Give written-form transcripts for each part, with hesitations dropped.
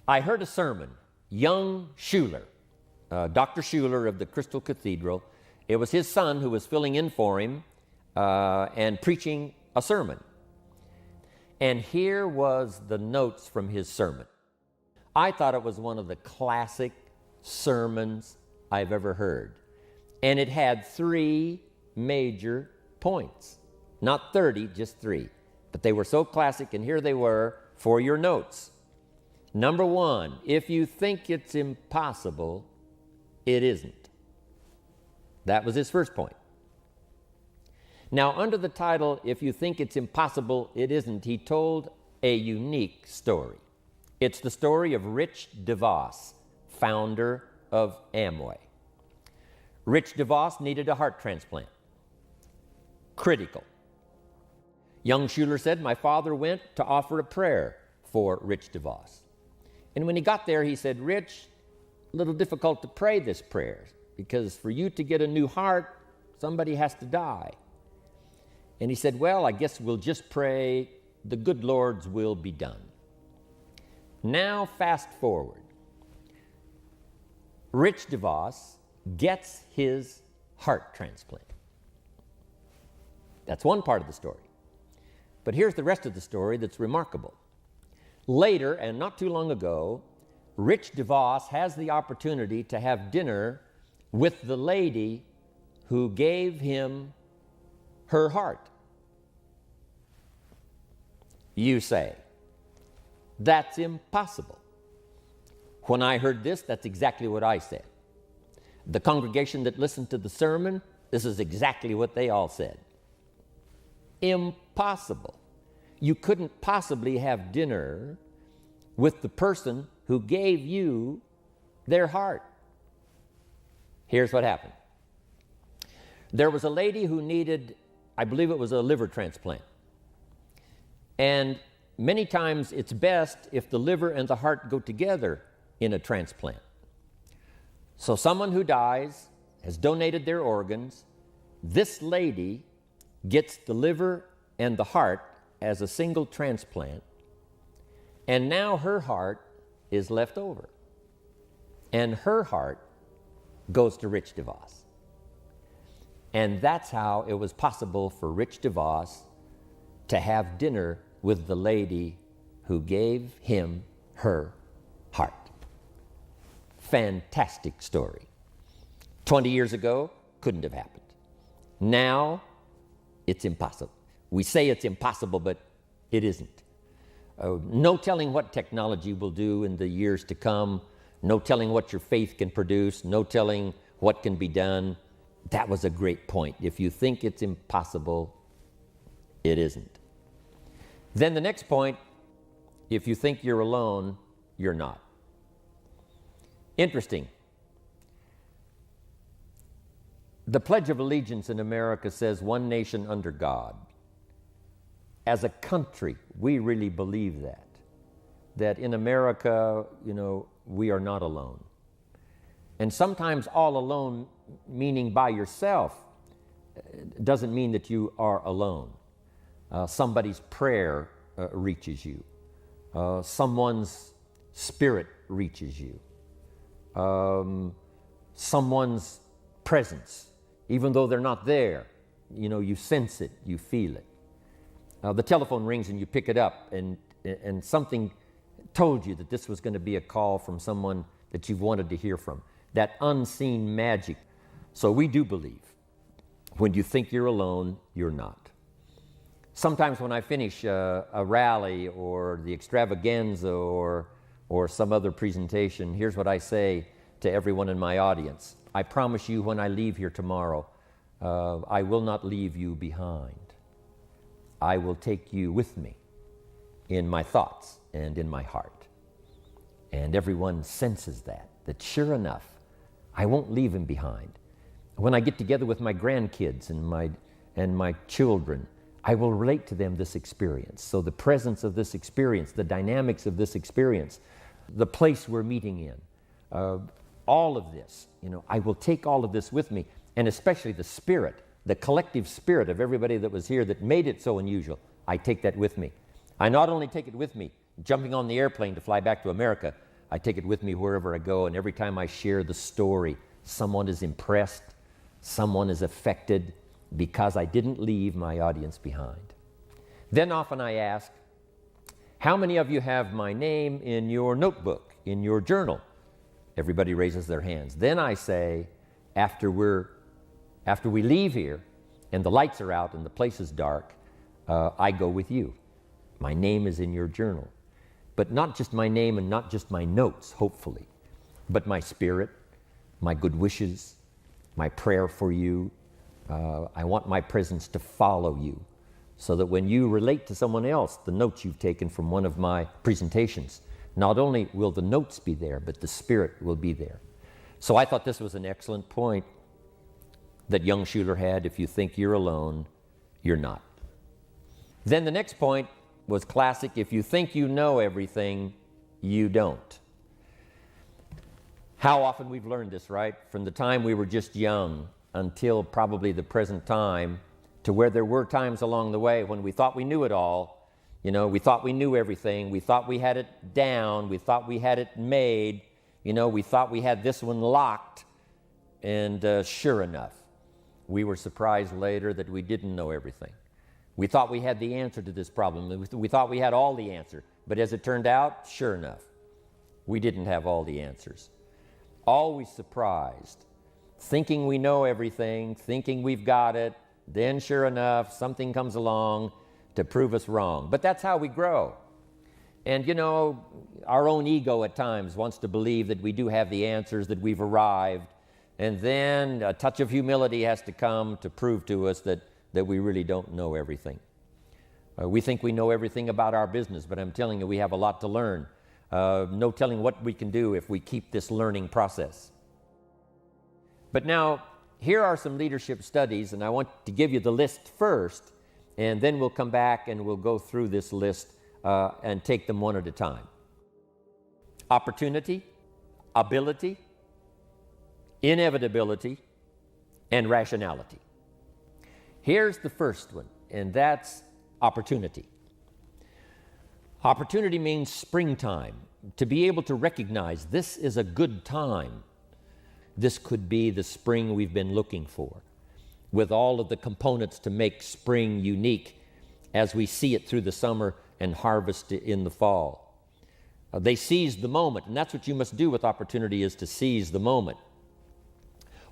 I heard a sermon, young Schuler, Dr. Schuler of the Crystal Cathedral. It was his son who was filling in for him and preaching a sermon. And here was the notes from his sermon. I thought it was one of the classic sermons I've ever heard. And it had 3 major points. Not 30, just 3. But they were so classic, and here they were for your notes. Number 1, if you think it's impossible, it isn't. That was his first point. Now, under the title, If You Think It's Impossible, It Isn't, he told a unique story. It's the story of Rich DeVos, founder of AMWAY. Rich DeVos needed a heart transplant. Critical. Young Schuler said, my father went to offer a prayer for Rich DeVos. And when he got there, he said, Rich, a little difficult to pray this prayer because for you to get a new heart, somebody has to die. And he said, well, I guess we'll just pray the good Lord's will be done. Now fast forward. Rich DeVos gets his heart transplant. That's one part of the story. But here's the rest of the story that's remarkable. Later, and not too long ago, Rich DeVos has the opportunity to have dinner with the lady who gave him her heart. You say, that's impossible. When I heard this, that's exactly what I said. The congregation that listened to the sermon, this is exactly what they all said. Impossible. You couldn't possibly have dinner with the person who gave you their heart. Here's what happened. There was a lady who needed, I believe it was a liver transplant. And many times it's best if the liver and the heart go together in a transplant. So someone who dies has donated their organs. This lady gets the liver and the heart as a single transplant, and now her heart is left over. And her heart goes to Rich DeVos. And that's how it was possible for Rich DeVos to have dinner with the lady who gave him her heart. Fantastic story. 20 years ago, couldn't have happened. Now, it's impossible. We say it's impossible, but it isn't. No telling what technology will do in the years to come. No telling what your faith can produce. No telling what can be done. That was a great point. If you think it's impossible, it isn't. Then the next point, if you think you're alone, you're not. Interesting. The Pledge of Allegiance in America says one nation under God. As a country, we really believe that. That in America, we are not alone. And sometimes all alone, meaning by yourself, doesn't mean that you are alone. Somebody's prayer reaches you. Someone's spirit reaches you. Someone's presence, even though they're not there, you sense it, you feel it. The telephone rings and you pick it up, and something told you that this was going to be a call from someone that you've wanted to hear from. That unseen magic. So we do believe when you think you're alone, you're not. Sometimes when I finish a rally or the extravaganza or some other presentation, here's what I say to everyone in my audience. I promise you when I leave here tomorrow, I will not leave you behind. I will take you with me in my thoughts and in my heart. And everyone senses that sure enough, I won't leave him behind. When I get together with my grandkids and my children, I will relate to them this experience. So the presence of this experience, the dynamics of this experience, the place we're meeting in, all of this, I will take all of this with me, and especially the spirit, the collective spirit of everybody that was here that made it so unusual. I take that with me. I not only take it with me, jumping on the airplane to fly back to America, I take it with me wherever I go, and every time I share the story, someone is impressed, someone is affected, because I didn't leave my audience behind. Then often I ask, how many of you have my name in your notebook, in your journal? Everybody raises their hands. Then I say, after we leave here and the lights are out and the place is dark, I go with you. My name is in your journal. But not just my name and not just my notes, hopefully, but my spirit, my good wishes, my prayer for you. I want my presence to follow you, so that when you relate to someone else the notes you've taken from one of my presentations, not only will the notes be there, but the Spirit will be there. So I thought this was an excellent point that young Schuler had. If you think you're alone, you're not. Then the next point was classic. If you think you know everything, you don't. How often we've learned this, right? From the time we were just young until probably the present time, to where there were times along the way when we thought we knew it all. You know, we thought we knew everything. We thought we had it down. We thought we had it made. You know, we thought we had this one locked. And sure enough, we were surprised later that we didn't know everything. We thought we had the answer to this problem. We thought we had all the answer. But as it turned out, sure enough, we didn't have all the answers. Always surprised, thinking we know everything, thinking we've got it. Then sure enough, something comes along to prove us wrong. But that's how we grow. And you know, our own ego at times wants to believe that we do have the answers, that we've arrived. And then a touch of humility has to come to prove to us that we really don't know everything. We think we know everything about our business, but I'm telling you, we have a lot to learn. No telling what we can do if we keep this learning process. But now, here are some leadership studies, and I want to give you the list first, and then we'll come back and we'll go through this list and take them one at a time. Opportunity, ability, inevitability, and rationality. Here's the first one, and that's opportunity. Opportunity means springtime, to be able to recognize this is a good time. This could be the spring we've been looking for, with all of the components to make spring unique as we see it through the summer and harvest it in the fall. They seize the moment, and that's what you must do with opportunity, is to seize the moment.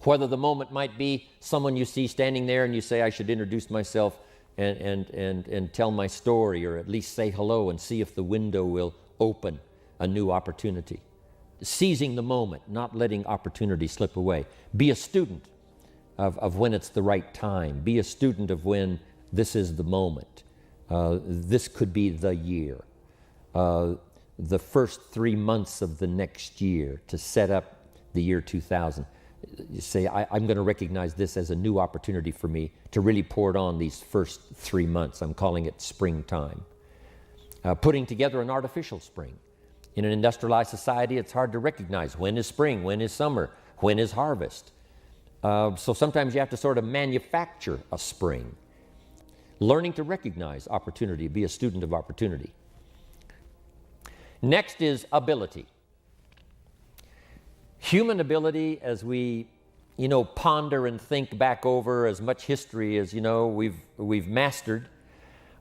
Whether the moment might be someone you see standing there and you say, I should introduce myself and tell my story, or at least say hello and see if the window will open a new opportunity. Seizing the moment, not letting opportunity slip away. Be a student of when it's the right time. Be a student of when this is the moment. This could be the year. The first 3 months of the next year to set up the year 2000. You say, I'm going to recognize this as a new opportunity for me to really pour it on these first 3 months. I'm calling it springtime. Putting together an artificial spring. In an industrialized society, it's hard to recognize when is spring, when is summer, when is harvest. So sometimes you have to sort of manufacture a spring. Learning to recognize opportunity, be a student of opportunity. Next is ability. Human ability, as we, ponder and think back over as much history as, we've mastered,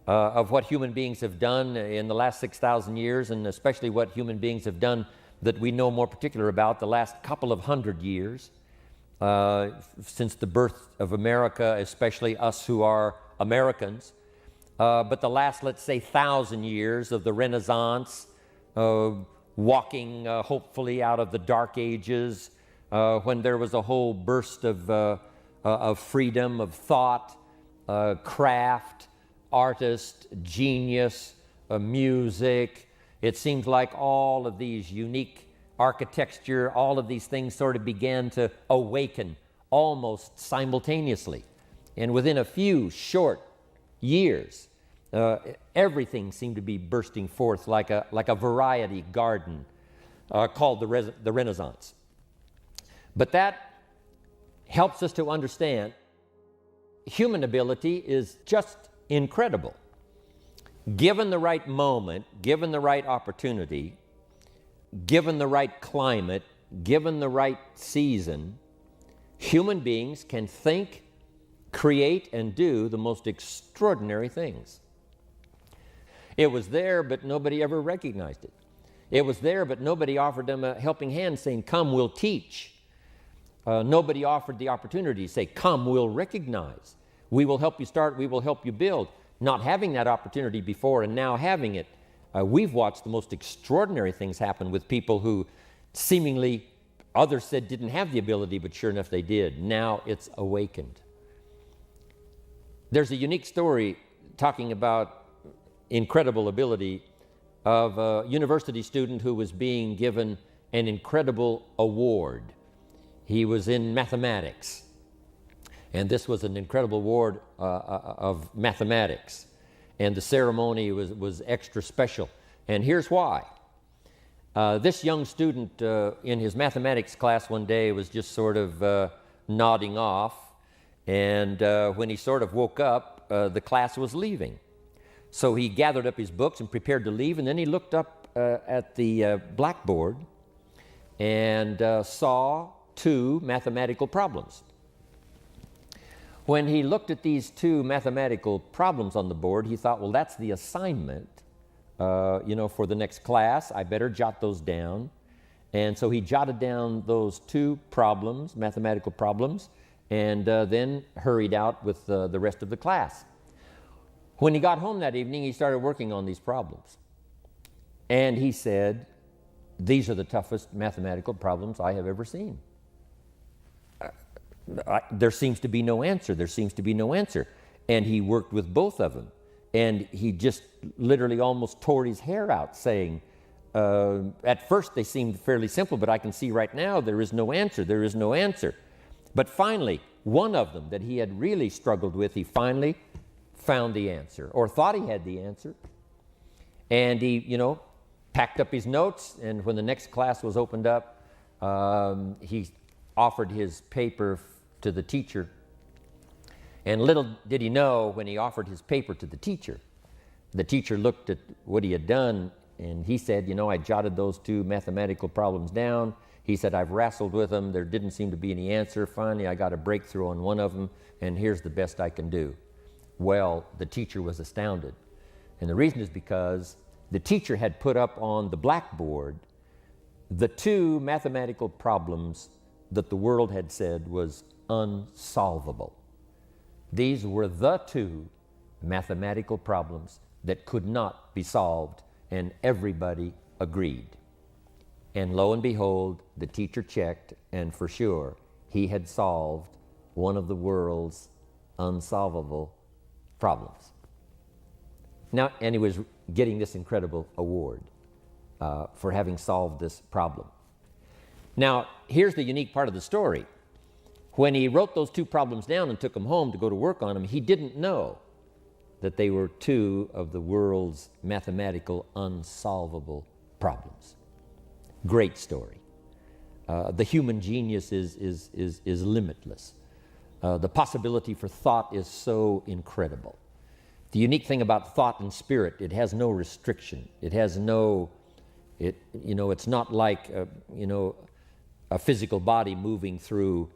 of what human beings have done in the last 6,000 years, and especially what human beings have done that we know more particular about the last couple of hundred years, since the birth of America, especially us who are Americans. But the last, let's say, 1,000 years of the Renaissance, walking hopefully out of the Dark Ages, when there was a whole burst of freedom, of thought, craft, artist, genius, music. It seems like all of these unique architecture, all of these things sort of began to awaken almost simultaneously. And within a few short years, everything seemed to be bursting forth like a variety garden called the Renaissance. But that helps us to understand human ability is just incredible. Given the right moment, given the right opportunity, given the right climate, given the right season, human beings can think, create, and do the most extraordinary things. It was there, but nobody ever recognized it. It was there, but nobody offered them a helping hand saying, come, we'll teach. Nobody offered the opportunity to say, come, we'll recognize. We will help you start, we will help you build. Not having that opportunity before and now having it, we've watched the most extraordinary things happen with people who seemingly others said didn't have the ability, but sure enough they did. Now it's awakened. There's a unique story talking about incredible ability of a university student who was being given an incredible award. He was in mathematics, and this was an incredible award of mathematics, and the ceremony was extra special. And here's why. This young student in his mathematics class one day was just sort of nodding off, and when he sort of woke up, the class was leaving. So he gathered up his books and prepared to leave, and then he looked up at the blackboard and saw two mathematical problems. When he looked at these two mathematical problems on the board, he thought, well, that's the assignment, for the next class. I better jot those down. And so he jotted down those two problems, mathematical problems, and then hurried out with the rest of the class. When he got home that evening, he started working on these problems. And he said, these are the toughest mathematical problems I have ever seen. There seems to be no answer. There seems to be no answer. And he worked with both of them. And he just literally almost tore his hair out saying, at first they seemed fairly simple, but I can see right now there is no answer. There is no answer. But finally, one of them that he had really struggled with, he finally found the answer, or thought he had the answer. And he, packed up his notes, and when the next class was opened up, he offered his paper to the teacher. And little did he know, when he offered his paper to the teacher looked at what he had done, and he said, I jotted those two mathematical problems down. He said, I've wrestled with them. There didn't seem to be any answer. Finally, I got a breakthrough on one of them, and here's the best I can do. Well, the teacher was astounded. And the reason is because the teacher had put up on the blackboard the two mathematical problems that the world had said was unsolvable. These were the two mathematical problems that could not be solved, and everybody agreed. And lo and behold, the teacher checked, and for sure, he had solved one of the world's unsolvable problems. Now, and he was getting this incredible award for having solved this problem. Now, here's the unique part of the story. When he wrote those two problems down and took them home to go to work on them, he didn't know that they were two of the world's mathematical unsolvable problems. Great story. The human genius is limitless. The possibility for thought is so incredible. The unique thing about thought and spirit, it has no restriction. It has no, it's not like, a physical body moving through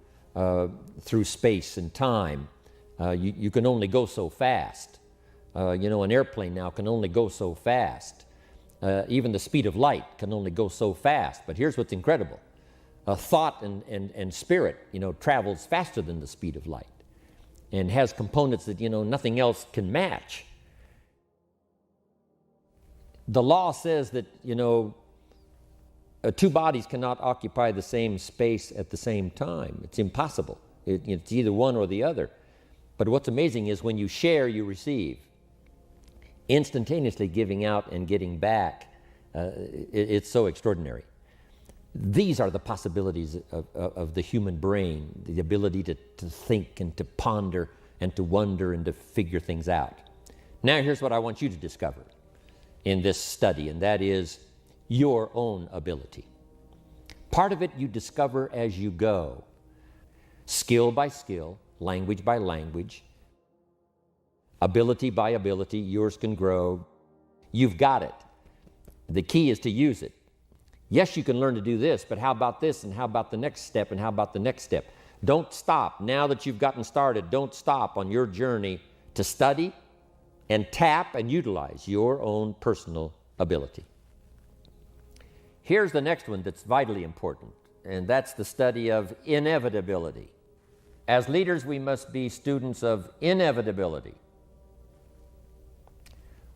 space and time. You can only go so fast. An airplane now can only go so fast. Even the speed of light can only go so fast. But here's what's incredible. Thought and spirit, travels faster than the speed of light and has components that, nothing else can match. The law says that, two bodies cannot occupy the same space at the same time. It's impossible. It's either one or the other. But what's amazing is when you share, you receive. Instantaneously giving out and getting back, it's so extraordinary. These are the possibilities of the human brain, the ability to think and to ponder and to wonder and to figure things out. Now here's what I want you to discover in this study, and that is your own ability. Part of it you discover as you go, skill by skill, language by language, ability by ability. Yours can grow. You've got it. The key is to use it. Yes, you can learn to do this, but how about this, and how about the next step, and how about the next step? Don't stop. Now that you've gotten started, don't stop on your journey to study and tap and utilize your own personal ability. Here's the next one that's vitally important, and that's the study of inevitability. As leaders, we must be students of inevitability.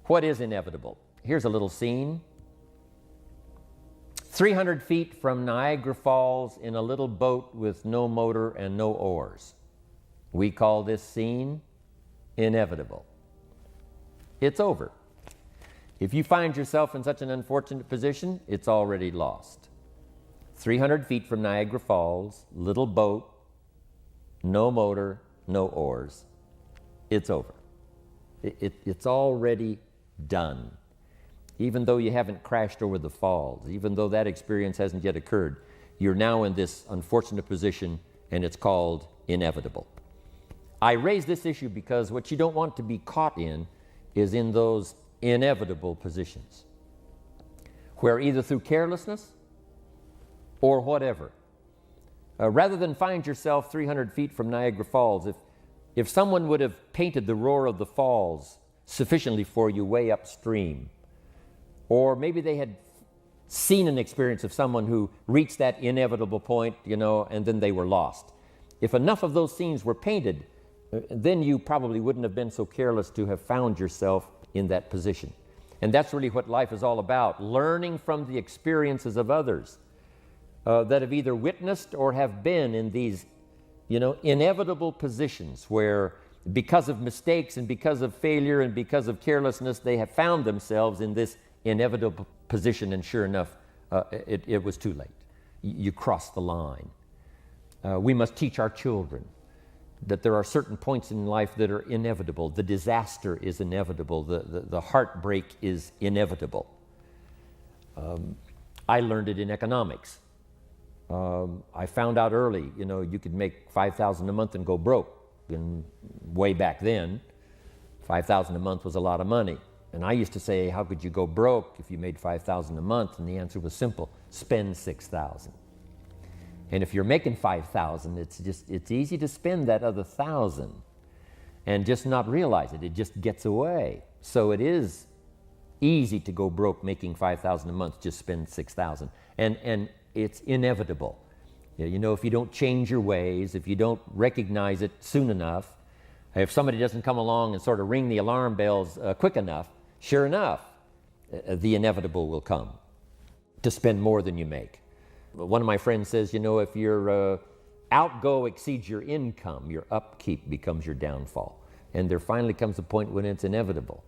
What is inevitable? Here's a little scene. 300 feet from Niagara Falls in a little boat with no motor and no oars. We call this scene inevitable. It's over. If you find yourself in such an unfortunate position, it's already lost. 300 feet from Niagara Falls, little boat, no motor, no oars. It's over. It's already done. Even though you haven't crashed over the falls, even though that experience hasn't yet occurred, you're now in this unfortunate position, and it's called inevitable. I raise this issue because what you don't want to be caught in is in those inevitable positions, where either through carelessness or whatever, rather than find yourself 300 feet from Niagara Falls, if someone would have painted the roar of the falls sufficiently for you way upstream, or maybe they had seen an experience of someone who reached that inevitable point, and then they were lost. If enough of those scenes were painted, then you probably wouldn't have been so careless to have found yourself in that position. And that's really what life is all about, learning from the experiences of others that have either witnessed or have been in these, inevitable positions where because of mistakes and because of failure and because of carelessness, they have found themselves in this inevitable position, and sure enough, it was too late. You crossed the line. We must teach our children that there are certain points in life that are inevitable. The disaster is inevitable. The heartbreak is inevitable. I learned it in economics. I found out early, you could make $5,000 a month and go broke. And way back then, $5,000 a month was a lot of money. And I used to say, how could you go broke if you made $5,000 a month? And the answer was simple: spend $6,000. And if you're making $5,000, it's easy to spend that other $1,000 and just not realize it. It just gets away. So it is easy to go broke making $5,000 a month, just spend $6,000. And it's inevitable. If you don't change your ways, if you don't recognize it soon enough, if somebody doesn't come along and sort of ring the alarm bells quick enough, sure enough, the inevitable will come, to spend more than you make. One of my friends says, if your outgo exceeds your income, your upkeep becomes your downfall. And there finally comes a point when it's inevitable.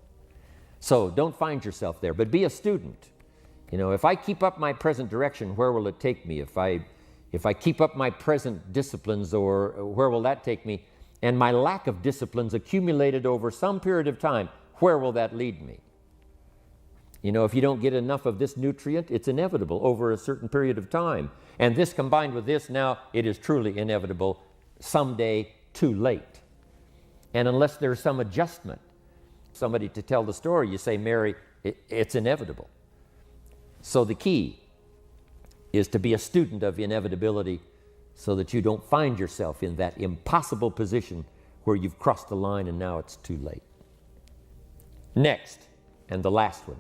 So don't find yourself there, but be a student. If I keep up my present direction, where will it take me? If I keep up my present disciplines, or where will that take me? And my lack of disciplines accumulated over some period of time, where will that lead me? If you don't get enough of this nutrient, it's inevitable over a certain period of time. And this combined with this, now it is truly inevitable, someday too late. And unless there's some adjustment, somebody to tell the story, you say, Mary, it's inevitable. So the key is to be a student of inevitability so that you don't find yourself in that impossible position where you've crossed the line and now it's too late. Next, and the last one,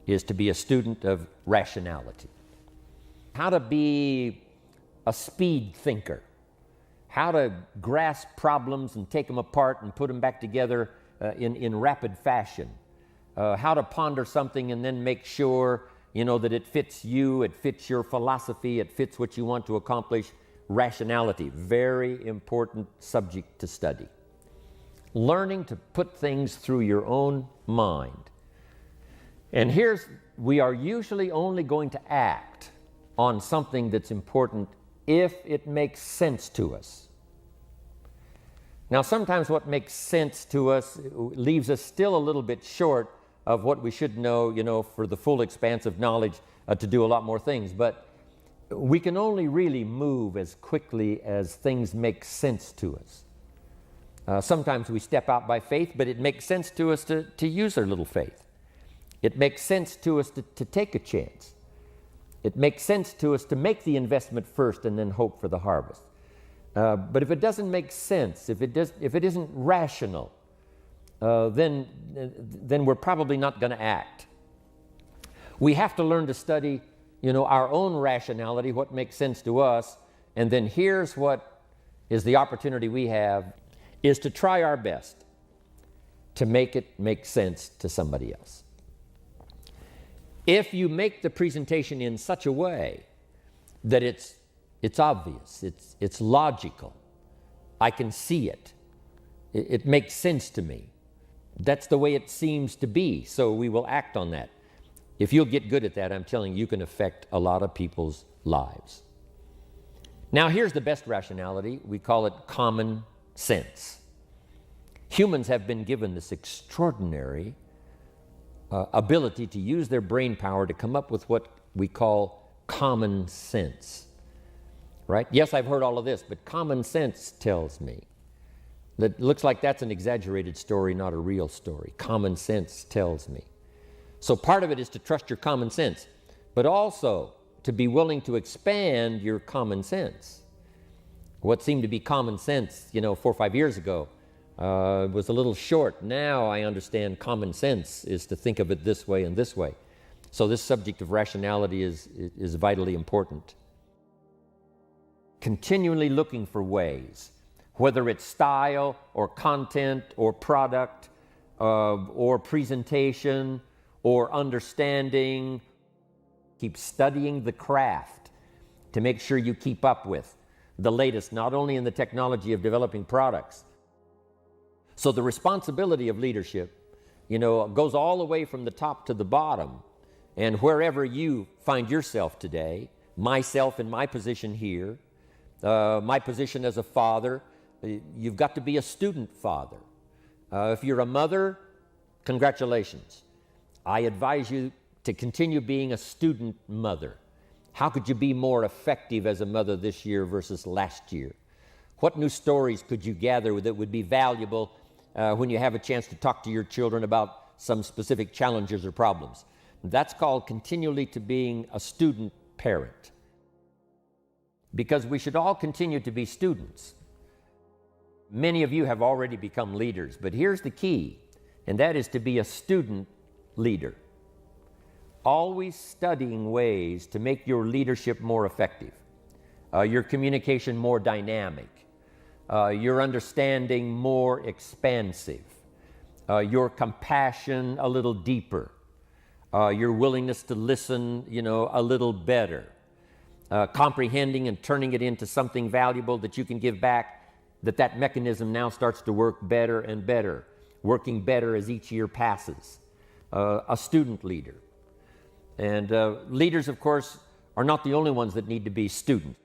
is to be a student of rationality. How to be a speed thinker. How to grasp problems and take them apart and put them back together in rapid fashion. How to ponder something and then make sure that it fits you, it fits your philosophy, it fits what you want to accomplish. Rationality, very important subject to study. Learning to put things through your own mind. And we are usually only going to act on something that's important if it makes sense to us. Now, sometimes what makes sense to us leaves us still a little bit short of what we should know, for the full expanse of knowledge to do a lot more things. But we can only really move as quickly as things make sense to us. Sometimes we step out by faith, but it makes sense to us to use our little faith. It makes sense to us to take a chance. It makes sense to us to make the investment first and then hope for the harvest. But if it doesn't make sense, if it isn't rational, then we're probably not going to act. We have to learn to study, our own rationality, what makes sense to us, and then here's what is the opportunity we have, is to try our best to make it make sense to somebody else. If you make the presentation in such a way that it's obvious, it's logical, I can see it, it makes sense to me, that's the way it seems to be, so we will act on that. If you'll get good at that, I'm telling you, you can affect a lot of people's lives. Now, here's the best rationality. We call it common sense. Humans have been given this extraordinary ability to use their brain power to come up with what we call common sense. Right? Yes, I've heard all of this, but common sense tells me that looks like that's an exaggerated story, not a real story. Common sense tells me. So part of it is to trust your common sense, but also to be willing to expand your common sense. What seemed to be common sense, 4 or 5 years ago, was a little short. Now I understand common sense is to think of it this way and this way. So this subject of rationality is vitally important. Continually looking for ways, whether it's style or content or product or presentation or understanding. Keep studying the craft to make sure you keep up with the latest, not only in the technology of developing products. So the responsibility of leadership, goes all the way from the top to the bottom. And wherever you find yourself today, myself in my position here, my position as a father, you've got to be a student father. If you're a mother, congratulations. I advise you to continue being a student mother. How could you be more effective as a mother this year versus last year? What new stories could you gather that would be valuable when you have a chance to talk to your children about some specific challenges or problems? That's called continually to being a student parent. Because we should all continue to be students. Many of you have already become leaders, but here's the key, and that is to be a student leader. Always studying ways to make your leadership more effective, your communication more dynamic, your understanding more expansive, your compassion a little deeper, your willingness to listen, a little better, comprehending and turning it into something valuable that you can give back, that mechanism now starts to work better and better, working better as each year passes. A student leader. And leaders, of course, are not the only ones that need to be students.